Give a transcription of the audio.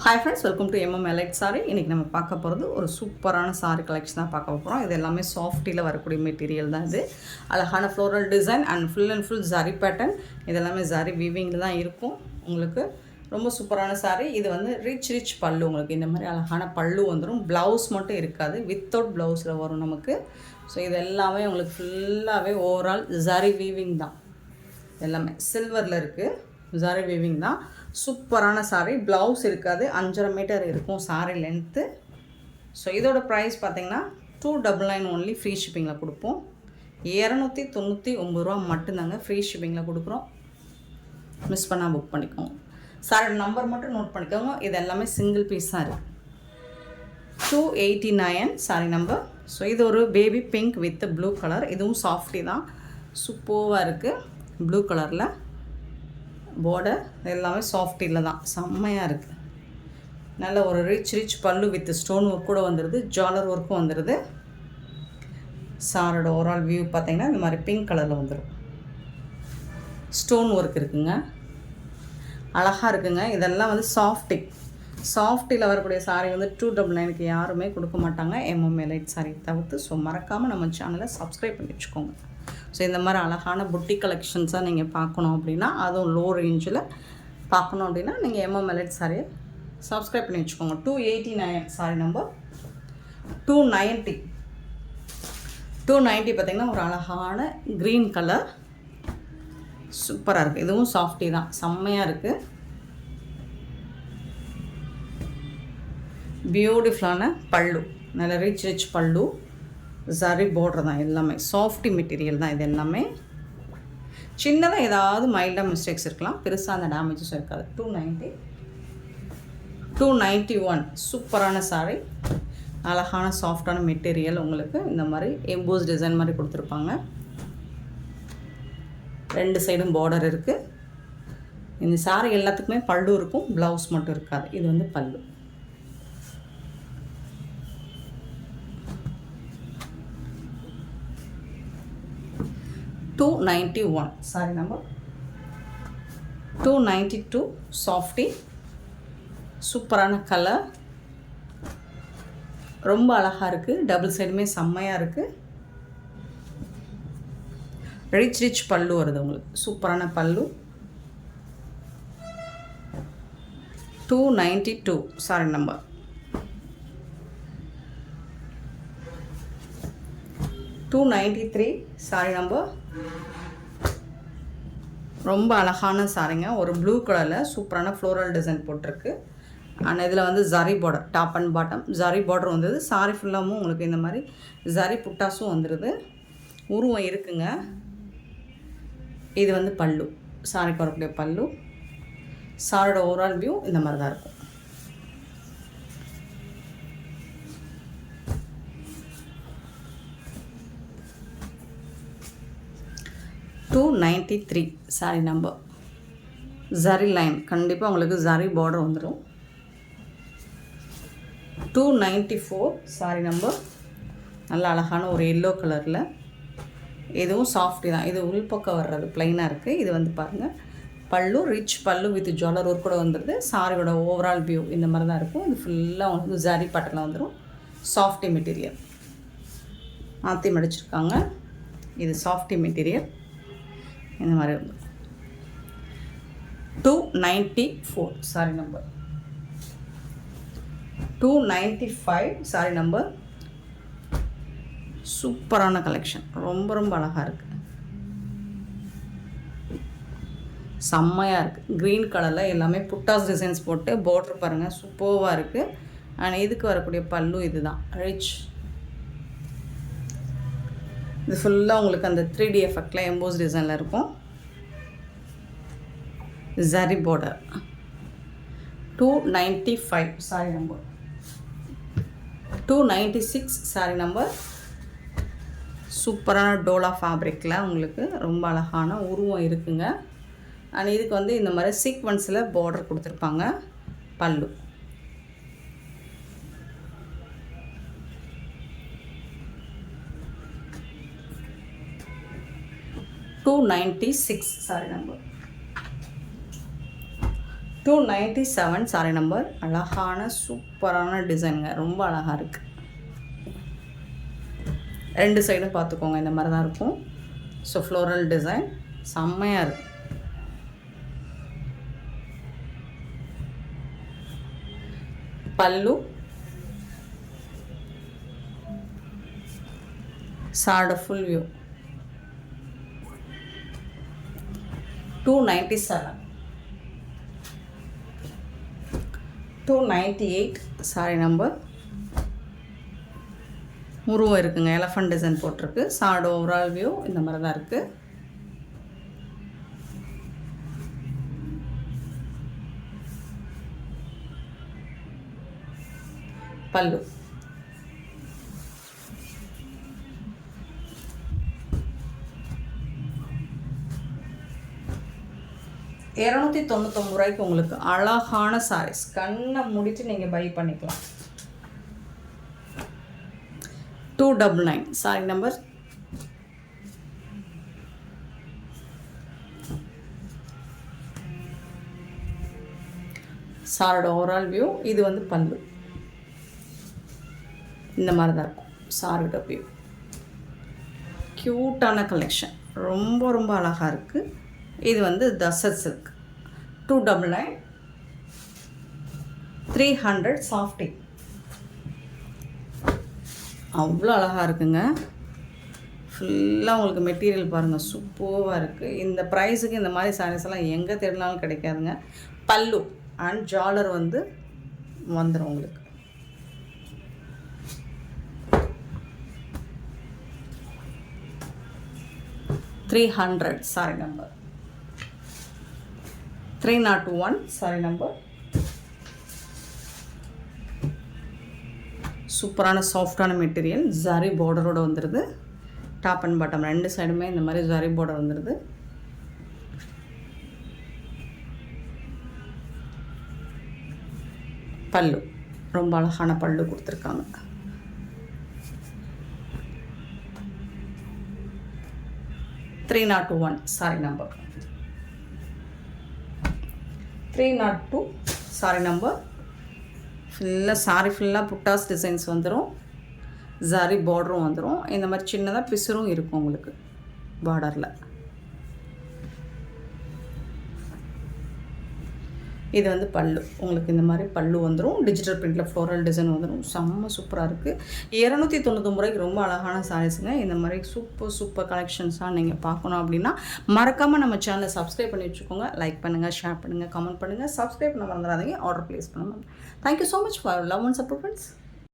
Hi friends, welcome to MM Elite Saree. இன்னைக்கு நம்ம பார்க்க போகிறது ஒரு சூப்பரான saree கலெக்ஷன் தான் பார்க்க போகிறோம். இது எல்லாமே சாஃப்ட்டியில் வரக்கூடிய மெட்டீரியல் தான் இது. அழகான floral design and full zari pattern. இது எல்லாமே ஜரி வீவிங்கில் தான் இருக்கும். உங்களுக்கு ரொம்ப சூப்பரான saree. இது வந்து ரிச் பல்லு, உங்களுக்கு இந்த மாதிரி அழகான பல்லு வந்துடும். ப்ளவுஸ் மட்டும் இருக்காது, வித்தவுட் ப்ளவுஸில் வரும் நமக்கு. ஸோ இது எல்லாமே உங்களுக்கு ஃபுல்லாகவே ஓவரால் ஜரி வீவிங் தான். எல்லாமே சில்வரில் இருக்குது, ஜரி வீவிங் தான். சூப்பரான saree. ப்ளவுஸ் இருக்காது, 5.5 மீட்டர் இருக்கும் saree லென்த்து. ஸோ இதோட ப்ரைஸ் பார்த்திங்கன்னா 299 ஒன்லி. ஃப்ரீ ஷிப்பிங்கில் கொடுப்போம். 299 ரூபா மட்டும்தாங்க ஃப்ரீ ஷிப்பிங்கில் கொடுக்குறோம். மிஸ் பண்ணால் புக் பண்ணிக்கோங்க. saree நம்பர் மட்டும் நோட் பண்ணிக்கோங்க. இது எல்லாமே சிங்கிள் பீஸ் தான் இருக்குது. 289 saree நம்பர். ஸோ இது ஒரு baby pink with blue colour. இதுவும் சாஃப்டி தான், சூப்பராக இருக்குது. ப்ளூ கலரில் பார்டர் எல்லாமே சாஃப்டியில் தான், செம்மையாக இருக்குது. நல்ல ஒரு ரிச் பல்லு வித் ஸ்டோன் ஒர்க் கூட வந்துடுது, ஜாலர் ஒர்க்கும் வந்துடுது. சாரோட ஓவரால் வியூ பார்த்திங்கன்னா இந்த மாதிரி பிங்க் கலரில் வந்துடும். ஸ்டோன் ஒர்க் இருக்குங்க, அழகாக இருக்குங்க. இதெல்லாம் வந்து சாஃப்டியில் வரக்கூடிய சாரீ வந்து 299க்கு யாருமே கொடுக்க மாட்டாங்க, MM Elite Saree தவிர்த்து. ஸோ மறக்காமல் நம்ம சேனலை சப்ஸ்கிரைப் பண்ணி வச்சுக்கோங்க. ஸோ இந்த மாதிரி அழகான புட்டிக் கலெக்ஷன்ஸாக நீங்கள் பார்க்கணும் அப்படின்னா, அதுவும் லோ ரேஞ்சில் பார்க்கணும் அப்படின்னா நீங்கள் MM Elite Saree சப்ஸ்கிரைப் பண்ணி வச்சுக்கோங்க. 289 சாரி நம்பர். 290 பார்த்திங்கன்னா ஒரு அழகான க்ரீன் கலர், சூப்பராக இருக்குது. இதுவும் சாஃப்டி தான், செம்மையாக இருக்குது. பியூட்டிஃபுல்லான பல்லு, நல்ல ரிச் பல்லு, ஜரி பார்டர் தான். எல்லாமே சாஃப்டி மெட்டீரியல் தான். இது எல்லாமே சின்னதாக ஏதாவது மைல்டாக மிஸ்டேக்ஸ் இருக்கலாம், பெருசாக அந்த டேமேஜஸும் இருக்காது. 291 சூப்பரான சாரீ. அழகான சாஃப்டான மெட்டீரியல். உங்களுக்கு இந்த மாதிரி எம்போஸ் டிசைன் மாதிரி கொடுத்துருப்பாங்க. 2 சைடும் பார்டர் இருக்குது. இந்த சாரீ எல்லாத்துக்குமே பல்லு இருக்கும், ப்ளவுஸ் மட்டும் இருக்காது. இது வந்து பல்லு. $291 சாரி நம்பர். 292 சாஃப்டி, சூப்பரான கலர், ரொம்ப அழகாக இருக்குது. டபுள் சைடுமே செம்மையாக இருக்குது. ரிச் பல்லு வருது உங்களுக்கு, சூப்பரான பல்லு. 292 சாரி நம்பர். 293 sorry number. ரொம்ப அழகான சாரிங்க. ஒரு ப்ளூ கலரில் சூப்பரான ஃப்ளோரல் டிசைன் போட்டிருக்கு. ஆனால் இதில் வந்து zari border, top and bottom zari border வந்தது. சாரி ஃபுல்லாகவும் உங்களுக்கு இந்த மாதிரி ஜரி புட்டாஸும் வந்துடுது. உருவம் இருக்குங்க. இது வந்து பல்லு, சாரிக்கு வரக்கூடிய பல்லு. சாரியோட ஓவரால் வியூ இந்த மாதிரி தான் இருக்கும். $293 சாரி நம்பர். ஜரி லைன், கண்டிப்பாக உங்களுக்கு ஜரி பார்டர் வந்துடும். 294 சாரி நம்பர். நல்ல அழகான ஒரு எல்லோ கலரில், இதுவும் சாஃப்டி தான். இது உள்பக்கம் வர்றது ப்ளைனாக இருக்குது. இது வந்து பாருங்கள் பல்லு, ரிச் பல்லு வித் ஜுவல்லர் ஒர்க் கூட வந்துடுது. சாரியோட ஓவரால் வியூ இந்த மாதிரி தான் இருக்கும். இது ஃபுல்லாக வந்து ஜரி பட்டனில் வந்துடும். சாஃப்டி மெட்டீரியல் மாற்றி மடிச்சிருக்காங்க. இது சாஃப்டி மெட்டீரியல் இந்த மாதிரி வந்து 294 சாரி நம்பர். 295 sorry number. சூப்பரான கலெக்ஷன், ரொம்ப அழகாக இருக்குது, செம்மையாக இருக்குது. க்ரீன் கலரில் எல்லாமே புட்டாஸ் டிசைன்ஸ் போட்டு பார்டர் பாருங்கள், சூப்பராக இருக்குது. அண்ட் இதுக்கு வரக்கூடிய பல்லு இது தான், ரிச். இது ஃபுல்லாக உங்களுக்கு அந்த 3D எஃபெக்டில் எம்போஸ் டிசைனில் இருக்கும். Zari border. 295 sorry number. 296 sorry number. சூப்பரான டோலா ஃபேப்ரிக்கில் உங்களுக்கு ரொம்ப அழகான உருவம் இருக்குங்க. அண்ட் இதுக்கு வந்து இந்த மாதிரி சீக்வன்ஸில் பார்டர் கொடுத்துருப்பாங்க. பல்லு. $296 சாரி நம்பர். 297 sorry number. அழகான சூப்பரான டிசைனுங்க, ரொம்ப அழகாக இருக்குது. 2 சைடும் பார்த்துக்கோங்க, இந்த மாதிரி தான் இருக்கும். ஸோ ஃப்ளோரல் டிசைன் செம்மையாக இருக்குது. பல்லு, சாரோட ஃபுல் வியூ. 297. 298 sorry number. உருவம் இருக்குங்க, எலஃபண்ட் டிசைன் போட்டிருக்கு. சாரோட ஓவரால் வியூ இந்த மாதிரி தான் இருக்குது. பல்லு, ₹299 உங்களுக்கு அழகான சாரீஸ். கண்ணை மூடிட்டு நீங்கள் பை பண்ணிக்கலாம். 299 சாரி நம்பர். சாரோட ஓவரால் வியூ. இது வந்து பல்லு இந்த மாதிரி தான் இருக்கும். சாரோட வியூ க்யூட்டான கலெக்ஷன், ரொம்ப ரொம்ப அழகாக இருக்குது. இது வந்து தசர் சில்க். 299, 300 சாஃப்டி. அவ்வளோ அழகாக இருக்குங்க. ஃபுல்லாக உங்களுக்கு மெட்டீரியல் பாருங்கள், சூப்பராக இருக்குது. இந்த ப்ரைஸுக்கு இந்த மாதிரி சாரீஸ் எல்லாம் எங்கே தேடினாலும் கிடைக்காதுங்க. பல்லு அண்ட் ஜாலர் வந்து வந்துடும் உங்களுக்கு. $300 சாரி நம்பர். 301 sorry number. சூப்பரான சாஃப்டான மெட்டீரியல், ஜரி பார்டரோடு வந்துடுது. டாப் அண்ட் பாட்டம் 2 சைடுமே இந்த மாதிரி ஜரி பார்டர் வந்துடுது. பல்லு ரொம்ப அழகான பல்லு கொடுத்துருக்காங்க. 301 சாரி நம்பர். 302 sorry number. ஃபுல்லாக சாரி ஃபுல்லாக புட்டாஸ் டிசைன்ஸ் வந்துடும். ஜரி பார்டரும் வந்துடும். இந்த மாதிரி சின்னதாக பிசுரும் இருக்கும் உங்களுக்கு பார்டரில். இது வந்து பல்லு. உங்களுக்கு இந்த மாதிரி பல்லு வந்துடும். டிஜிட்டல் பிரிண்டில் ஃப்ளோரல் டிசைன் வந்துடும். செம்ம சூப்பராக இருக்குது. ₹299 ரொம்ப அழகான சாரீஸுங்க. இந்த மாதிரி சூப்பர் கலெக்ஷன்ஸாக நீங்கள் பார்க்கணும் அப்படின்னா மறக்காமல் நம்ம சேனலை சப்ஸ்கிரைப் பண்ணி வச்சுக்கோங்க. லைக் பண்ணுங்கள், ஷேர் பண்ணுங்கள், கமெண்ட் பண்ணுங்கள். சப்ஸ்கிரைப் பண்ண மறந்துடாதீங்க. ஆர்டர் ப்ளேஸ் பண்ணுங்கள். Thank you so much for love and support friends.